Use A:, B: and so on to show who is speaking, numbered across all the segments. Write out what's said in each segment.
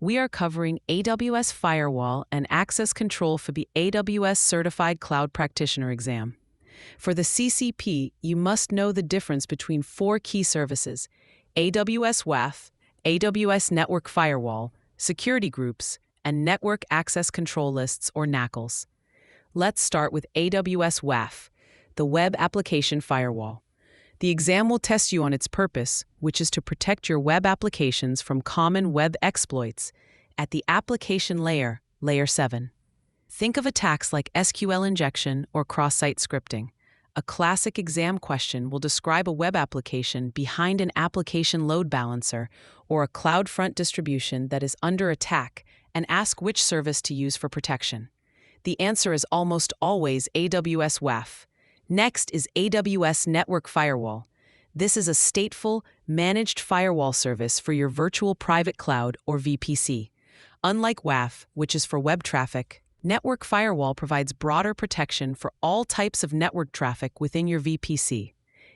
A: we are covering AWS Firewall and Access Control for the AWS Certified Cloud Practitioner exam. For the CCP, you must know the difference between four key services: AWS WAF, AWS Network Firewall, security groups, and Network Access Control Lists or NACLs. Let's start with AWS WAF, the Web Application Firewall. The exam will test you on its purpose, which is to protect your web applications from common web exploits at the application layer, Layer 7. Think of attacks like SQL injection or cross-site scripting. A classic exam question will describe a web application behind an application load balancer or a CloudFront distribution that is under attack and ask which service to use for protection. The answer is almost always AWS WAF. Next is AWS Network Firewall. This is a stateful, managed firewall service for your virtual private cloud or VPC. Unlike WAF, which is for web traffic, Network Firewall provides broader protection for all types of network traffic within your VPC.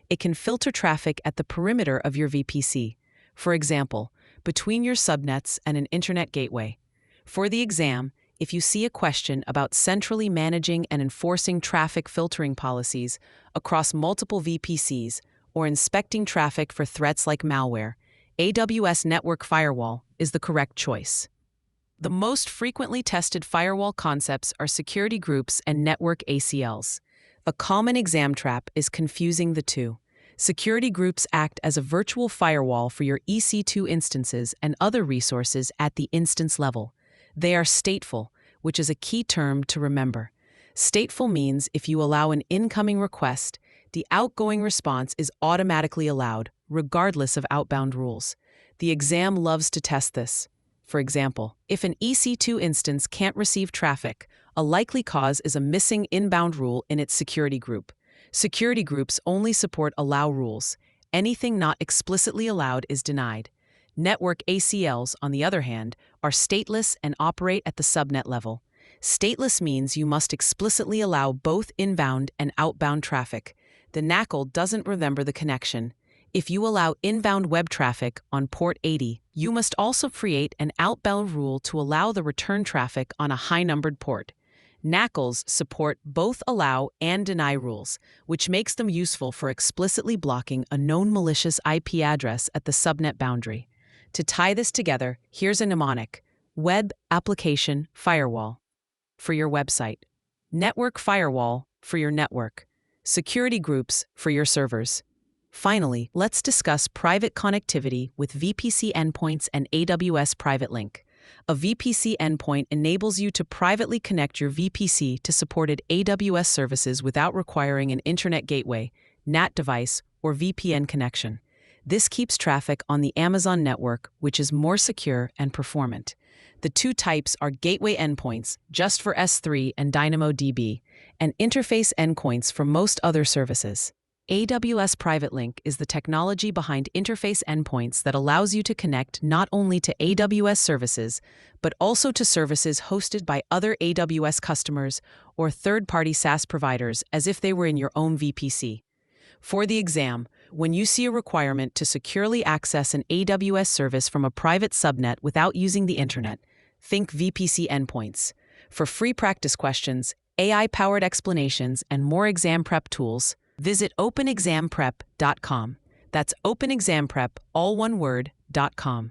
A: It can filter traffic at the perimeter of your VPC, for example, between your subnets and an internet gateway. For the exam, if you see a question about centrally managing and enforcing traffic filtering policies across multiple VPCs or inspecting traffic for threats like malware, AWS Network Firewall is the correct choice. The most frequently tested firewall concepts are security groups and network ACLs. A common exam trap is confusing the two. Security groups act as a virtual firewall for your EC2 instances and other resources at the instance level. They are stateful, which is a key term to remember. Stateful means if you allow an incoming request, the outgoing response is automatically allowed, regardless of outbound rules. The exam loves to test this. For example, if an EC2 instance can't receive traffic, a likely cause is a missing inbound rule in its security group. Security groups only support allow rules. Anything not explicitly allowed is denied. Network ACLs, on the other hand, are stateless and operate at the subnet level. Stateless means you must explicitly allow both inbound and outbound traffic. The NACL doesn't remember the connection. If you allow inbound web traffic on port 80, you must also create an outbound rule to allow the return traffic on a high-numbered port. NACLs support both allow and deny rules, which makes them useful for explicitly blocking a known malicious IP address at the subnet boundary. To tie this together, here's a mnemonic: Web Application Firewall for your website, Network Firewall for your network, security groups for your servers. Finally, let's discuss private connectivity with VPC Endpoints and AWS PrivateLink. A VPC endpoint enables you to privately connect your VPC to supported AWS services without requiring an internet gateway, NAT device, or VPN connection. This keeps traffic on the Amazon network, which is more secure and performant. The two types are gateway endpoints, just for S3 and DynamoDB, and interface endpoints for most other services. AWS PrivateLink is the technology behind Interface Endpoints that allows you to connect not only to AWS services, but also to services hosted by other AWS customers or third-party SaaS providers as if they were in your own VPC. For the exam, when you see a requirement to securely access an AWS service from a private subnet without using the internet, think VPC Endpoints. For free practice questions, AI-powered explanations, and more exam prep tools, visit openexamprep.com. That's openexamprep, all one word, .com.